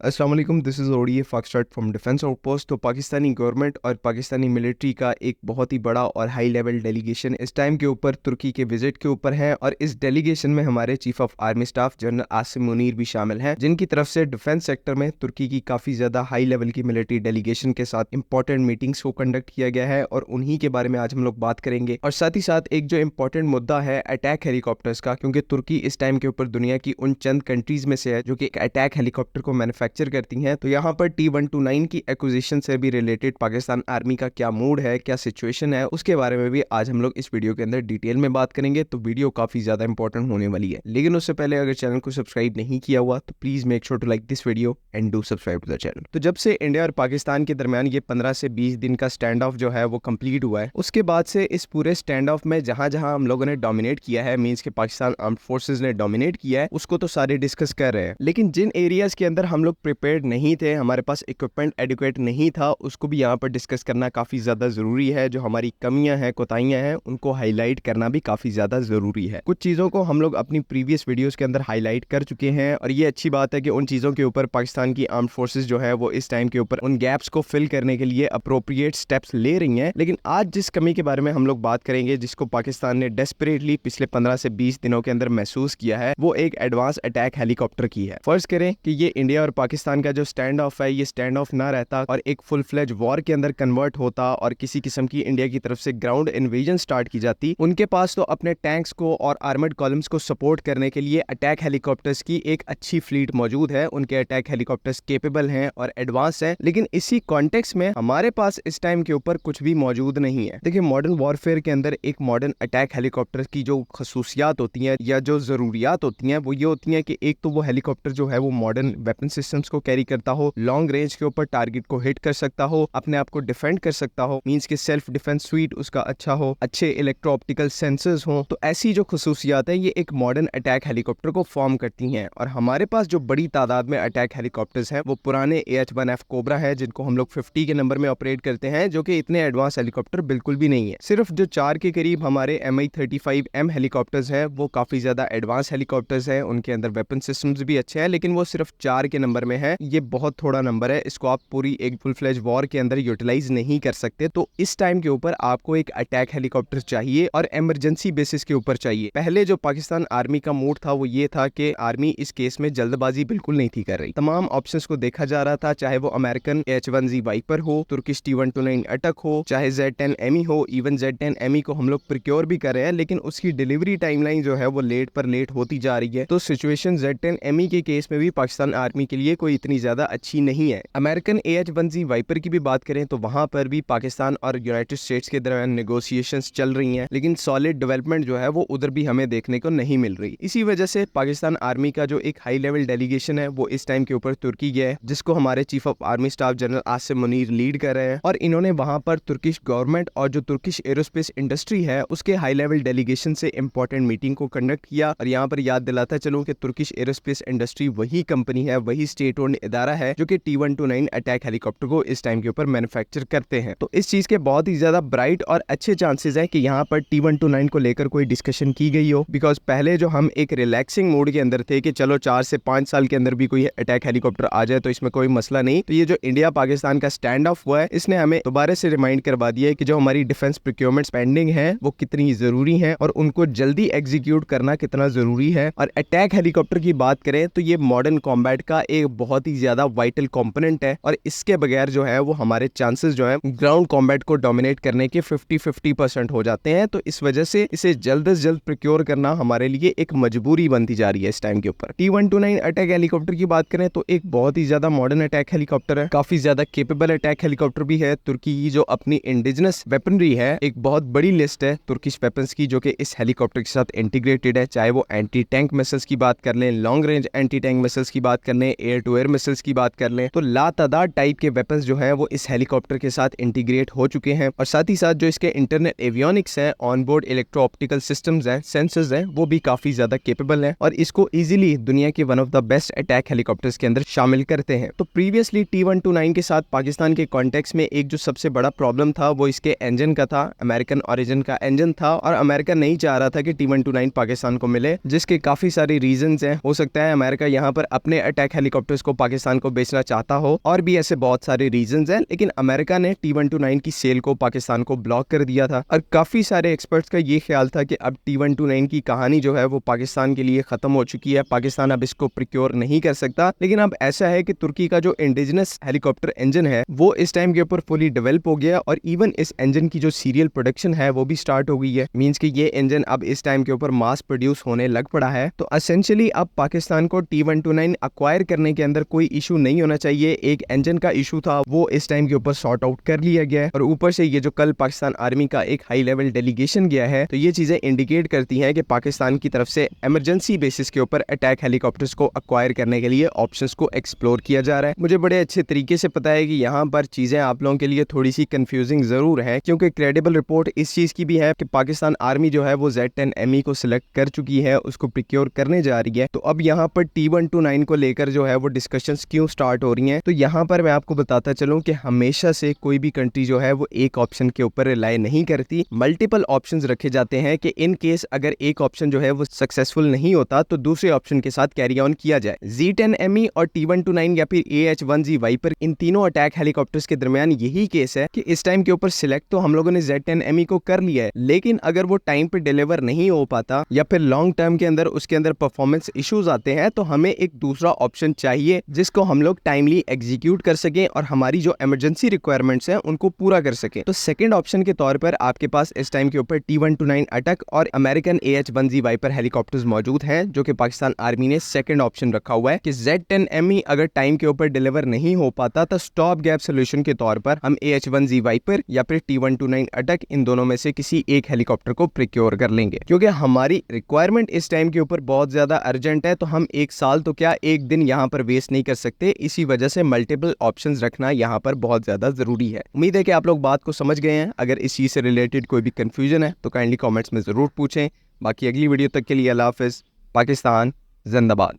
अस्सलाम वालेकुम, this is ODA foxtrot from defence outpost. तो पाकिस्तानी गवर्नमेंट और पाकिस्तानी मिलिट्री का एक बहुत ही बड़ा और हाई लेवल डेलीगेशन इस टाइम के ऊपर तुर्की के विजिट के ऊपर है और इस डेलीगेशन में हमारे chief of army staff general Asim Munir भी शामिल हैं, जिनकी तरफ से डिफेंस सेक्टर में तुर्की की काफ़ी ज़्यादा हाई लेवल की मिलिट्री डेलीगेशन के साथ इंपॉर्टेंट मीटिंग्स को कंडक्ट किया गया है और उन्हीं के बारे में आज हम लोग बात करेंगे। और साथ ही साथ एक जो इंपॉर्टेंट मुद्दा है अटैक हेलीकॉप्टर्स का, क्योंकि तुर्की इस टाइम के ऊपर दुनिया की उन चंद कंट्रीज में से है जो कि एक अटैक हेलीकॉप्टर को मैन्युफैक्चर करती हैं। तो यहाँ पर T-129 की एक्विजिशन से भी रिलेटेड पाकिस्तान आर्मी का क्या मूड है, क्या सिचुएशन है, उसके बारे में भी आज हम लोग इस वीडियो के अंदर डिटेल में बात करेंगे। तो वीडियो काफी ज्यादा इंपॉर्टेंट होने वाली है, लेकिन उससे पहले अगर चैनल को सब्सक्राइब नहीं किया हुआ तो please make sure to like this video and do subscribe to the channel. तो जब से इंडिया और पाकिस्तान के दरमियान ये 15 से 20 दिन का स्टैंड ऑफ जो है वो कंप्लीट हुआ है, उसके बाद से इस पूरे स्टैंड ऑफ में जहां जहां हम लोगों ने डोमिनेट किया है, मींस के पाकिस्तान आर्म्ड फोर्सेस ने डोमिनेट किया है, उसको तो सारे डिस्कस कर रहे हैं। लेकिन जिन एरियाज के अंदर हम लोग प्रिपेयर्ड नहीं थे, हमारे पास इक्विपमेंट एडिक्वेट नहीं था, उसको भी यहाँ पर डिस्कस करना काफी ज्यादा जरूरी है। जो हमारी कमियां हैं, कोताहियां हैं, उनको हाईलाइट करना भी काफी ज्यादा जरूरी है। कुछ चीजों को हम लोग अपनी प्रीवियस वीडियोस के अंदर हाईलाइट कर चुके हैं और ये अच्छी बात है कि उन चीजों के ऊपर पाकिस्तान की आर्म्ड फोर्सेस जो है वो इस टाइम के ऊपर उन गैप्स को फिल करने के लिए अप्रोप्रिएट स्टेप्स ले रही हैं। लेकिन आज जिस कमी के बारे में हम लोग बात करेंगे, जिसको पाकिस्तान ने डेस्परेटली पिछले 15 से 20 दिनों के अंदर महसूस किया है, वो एक एडवांस अटैक हेलीकॉप्टर की है। फर्ज करें कि ये इंडिया और पाकिस्तान का जो स्टैंड ऑफ है, ये स्टैंड ऑफ ना रहता और एक फुल फ्लेज वॉर के अंदर कन्वर्ट होता और किसी किस्म की इंडिया की तरफ से ग्राउंड इन्वेजन स्टार्ट की जाती। उनके पास तो अपने टैंक्स को और आर्मर्ड कॉलम्स को सपोर्ट करने के लिए अटैक हेलीकॉप्टर्स की एक अच्छी फ्लीट मौजूद है। उनके अटैक हेलीकॉप्टर्स केपेबल हैं और एडवांस हैं, लेकिन इसी कॉन्टेक्स्ट में हमारे पास इस टाइम के ऊपर कुछ भी मौजूद नहीं है। देखिए, मॉडर्न वॉरफेयर के अंदर एक मॉडर्न अटैक हेलीकॉप्टर की जो खसूसियात होती हैं या जो जरूरियात होती हैं, वो ये होती हैं कि एक तो वो हेलीकॉप्टर जो है वो मॉडर्न वेपन सिस्टम्स को कैरी करता हो, लॉन्ग रेंज के ऊपर टारगेट को हिट कर सकता हो, अपने आप को डिफेंड कर सकता हो, मींस के सेल्फ डिफेंस स्वीट उसका अच्छा हो, अच्छे इलेक्ट्रो ऑप्टिकल सेंसर्स हो। तो ऐसी जो खसूसियात है ये एक मॉडर्न अटैक हेलीकॉप्टर को फॉर्म करती हैं। और हमारे पास जो बड़ी तादाद में अटैक हेलीकॉप्टर्स हैं वो पुराने AH-1F कोबरा है, जिनको हम लोग 50 के नंबर में ऑपरेट करते हैं, जो कि इतने एडवांस हेलीकॉप्टर बिल्कुल भी नहीं है। सिर्फ जो 4 के करीब हमारे Mi-35M हेलीकॉप्टर्स हैं वो काफी ज्यादा एडवांस हेलीकॉप्टर्स हैं, उनके अंदर वेपन सिस्टम्स भी अच्छे हैं, लेकिन वो सिर्फ 4 के नंबर में है। ये बहुत थोड़ा नंबर है, इसको आप पूरी एक फुल फ्लेज वॉर के अंदर यूटिलाइज नहीं कर सकते। तो इस टाइम के ऊपर आपको एक अटैक हेलीकॉप्टर चाहिए और इमरजेंसी बेसिस के ऊपर चाहिए। पहले जो पाकिस्तान आर्मी का मूड था वो ये था कि आर्मी इस केस में जल्दबाजी बिल्कुल नहीं थी कर रही। तमाम ऑप्शंस को देखा जा रहा था, चाहे वो अमेरिकन H-1Z वाइपर हो, तुर्किश T-129 अटक हो, चाहे Z-10ME हो। इवन Z-10ME को हम लोग प्रिक्योर भी कर रहे हैं, लेकिन उसकी डिलीवरी टाइमलाइन जो है वो लेट पर लेट होती जा रही है। तो सिचुएशन Z-10ME के केस में भी पाकिस्तान आर्मी के लिए कोई इतनी ज्यादा अच्छी नहीं है। अमेरिकन AH-1Z वाइपर की भी बात करें तो वहां पर भी पाकिस्तान और यूनाइटेड स्टेट्स के दरमियान नेगोशिएशंस चल रही हैं, लेकिन सॉलिड डेवलपमेंट जो है वो उधर भी हमें देखने को नहीं मिल रही। इसी वजह से पाकिस्तान आर्मी का जो एक हाई लेवल डेलीगेशन है वो इस टाइम के ऊपर तुर्की गया है, जिसको हमारे chief of army staff general Asim Munir lead कर रहे हैं। और इन्होंने वहां पर तुर्किश गवर्नमेंट और जो तुर्किश एरोस्पेस इंडस्ट्री है उसके हाई लेवल डेलीगेशन से इंपॉर्टेंट मीटिंग को कंडक्ट किया। और यहाँ पर याद दिलाता चलूं कि तुर्किश एरोस्पेस इंडस्ट्री वही कंपनी है, वही स्टेट ओन्ड इदारा है जो कि T-129 अटैक हेलीकॉप्टर को इस टाइम के ऊपर मैन्युफैक्चर करते हैं। तो इस चीज के बहुत ही ज्यादा ब्राइट और अच्छे चांसेस है कि यहाँ पर T-129 को लेकर कोई डिस्कशन की गई हो। बिकॉज पहले जो हम एक रिलैक्सिंग मोड के अंदर थे कि चलो 4 से 5 साल के अंदर भी कोई अटैक हेलीकॉप्टर आ जाए तो इसमें कोई मसला नहीं, तो ये जो इंडिया पाकिस्तान का स्टैंड ऑफ हुआ है इसने हमें दोबारा से रिमाइंड करवा दिया है कि जो हमारी डिफेंस प्रोक्योरमेंट पेंडिंग है वो कितनी जरूरी है और उनको जल्दी एग्जीक्यूट करना कितना जरूरी है। और अटैक हेलीकॉप्टर की बात करें तो ये मॉडर्न कॉम्बैट का एक बहुत ही ज्यादा वाइटल कंपोनेंट है और इसके बगैर जो है वो हमारे चांसेस जो है ग्राउंड कॉम्बैट को डोमिनेट करने के 50-50% हो जाते हैं। तो इस वजह से इसे जल्द से जल्द प्रोक्योर करना हमारे लिए एक मजबूरी बनती जा रही है इस टाइम के ऊपर। T-129 अटैक हेलीकॉप्टर की बात करें तो एक बहुत ही ज्यादा मॉडर्न अटैक हेलीकॉप्टर है, काफी ज्यादा केपेबल अटैक हेलीकॉप्टर भी है। तुर्की की जो अपनी इंडिजिनस वेपनरी है, एक बहुत बड़ी लिस्ट है तुर्किश वेपन्स की जो कि इस हेलीकॉप्टर के साथ इंटीग्रेटेड है, चाहे वो एंटी टैंक मिसाइल्स की बात कर लें, long range anti tank missiles की बात कर लें, एयर टू एयर मिसाइल्स की बात कर लें। तो लातादाद टाइप के वेपन्स जो है वो इस हेलीकॉप्टर के साथ इंटीग्रेट हो चुके हैं। और साथ ही साथ जो इसके इंटरनल एवियोनिक्स है, ऑनबोर्ड इलेक्ट्रो ऑप्टिकल सिस्टम्स हैं, सेंसर्स हैं, वो भी काफी ज्यादा केपेबल हैं और इसको इजीली दुनिया के one of the best attack helicopters के अंदर शामिल करते हैं। तो प्रीवियसली T-129 के साथ पाकिस्तान के कॉन्टेक्स्ट में एक जो सबसे बड़ा प्रॉब्लम था वो इसके इंजन का था। अमेरिकन ओरिजिन का इंजन था और अमेरिका नहीं चाह रहा था कि T-129 पाकिस्तान को मिले, जिसके काफी सारे रीजंस हैं। हो सकता है अमेरिका यहाँ पर अपने अटैक हेलीकॉप्टर हेलीकॉप्टर्स को पाकिस्तान को बेचना चाहता हो, और भी ऐसे बहुत सारे रीजंस हैं, लेकिन अमेरिका ने T-129 की सेल को पाकिस्तान को ब्लॉक कर दिया था। और काफी सारे एक्सपर्ट्स का ये ख्याल था कि अब T-129 की कहानी जो है वो पाकिस्तान के लिए खत्म हो चुकी है, पाकिस्तान अब इसको प्रिक्योर नहीं कर सकता। लेकिन अब ऐसा है कि तुर्की का जो इंडिजिनस हेलीकॉप्टर इंजन है वो इस टाइम के ऊपर फुली डेवलप हो गया, और इवन इस इंजन की जो सीरियल प्रोडक्शन है वो भी स्टार्ट हो गई है। मींस कि ये इंजन अब इस टाइम के ऊपर मास प्रोड्यूस होने लग पड़ा है। तो एसेंशियली अब पाकिस्तान को T-129 अक्वायर करने के अंदर कोई इशू नहीं होना चाहिए। एक इंजन का इशू था वो इस टाइम के ऊपर सॉर्ट आउट कर लिया गया है, और ऊपर से ये जो कल पाकिस्तान आर्मी का एक हाई लेवल डेलीगेशन गया है, तो ये चीजें इंडिकेट करती हैं कि पाकिस्तान की तरफ से इमरजेंसी बेसिस के ऊपर अटैक हेलीकॉप्टर्स को अक्वायर करने के लिए ऑप्शंस को एक्सप्लोर किया जा रहा है। मुझे बड़े अच्छे तरीके से पता है कि यहाँ पर चीजें आप लोगों के लिए थोड़ी सी कंफ्यूजिंग जरूर है, क्योंकि क्रेडिबल रिपोर्ट इस चीज की भी है कि पाकिस्तान आर्मी जो है वो Z-10ME को सिलेक्ट कर चुकी है, उसको प्रिक्योर करने जा रही है। तो अब यहाँ पर T-129 को लेकर जो है वो डिस्कशंस क्यों स्टार्ट हो रही हैं, तो यहाँ पर मैं आपको बताता चलूं कि हमेशा से कोई भी कंट्री जो है वो एक ऑप्शन के ऊपर रिलाय नहीं करती, मल्टीपल ऑप्शंस रखे जाते हैं कि इन केस अगर एक ऑप्शन जो है वो सक्सेसफुल नहीं होता तो दूसरे ऑप्शन के साथ कैरी ऑन किया जाए। Z-10ME और T-129 या फिर AH-1Z वाइपर, इन तीनों अटैक हेलीकॉप्टर्स के दरमियान यही केस है कि इस टाइम के ऊपर सिलेक्ट तो हम लोगों ने Z-10ME को कर लिया है, लेकिन अगर वो टाइम पे डिलीवर नहीं हो पाता या फिर लॉन्ग टर्म के अंदर उसके अंदर परफॉर्मेंस इश्यूज आते हैं, तो हमें एक दूसरा ऑप्शन चाहिए जिसको हम लोग टाइमली एग्जीक्यूट कर सकें और हमारी जो इमरजेंसी रिक्वायरमेंट्स हैं उनको पूरा कर सकें। तो सेकंड ऑप्शन के तौर पर आपके पास इस टाइम के ऊपर T-129 अटैक और अमेरिकन AH-1Z वाइपर हेलीकॉप्टर्स मौजूद हैं, जो कि पाकिस्तान आर्मी ने सेकंड ऑप्शन रखा हुआ है कि Z-10ME अगर टाइम के ऊपर डिलीवर नहीं हो पाता तो स्टॉप गैप सोल्यूशन के तौर पर हम AH-1Z वाइपर या फिर T-129 अटैक, इन दोनों में से किसी एक हेलीकॉप्टर को प्रिक्योर कर लेंगे। क्योंकि हमारी रिक्वायरमेंट इस टाइम के ऊपर बहुत ज्यादा अर्जेंट है, तो हम एक साल तो क्या एक दिन यहाँ पर वेस्ट नहीं कर सकते। इसी वजह से मल्टीपल ऑप्शंस रखना यहाँ पर बहुत ज्यादा जरूरी है। उम्मीद है कि आप लोग बात को समझ गए हैं। अगर इस चीज से रिलेटेड कोई भी कंफ्यूजन है तो काइंडली कमेंट्स में जरूर पूछें। बाकी अगली वीडियो तक के लिए अल्लाह हाफिज। पाकिस्तान जिंदाबाद।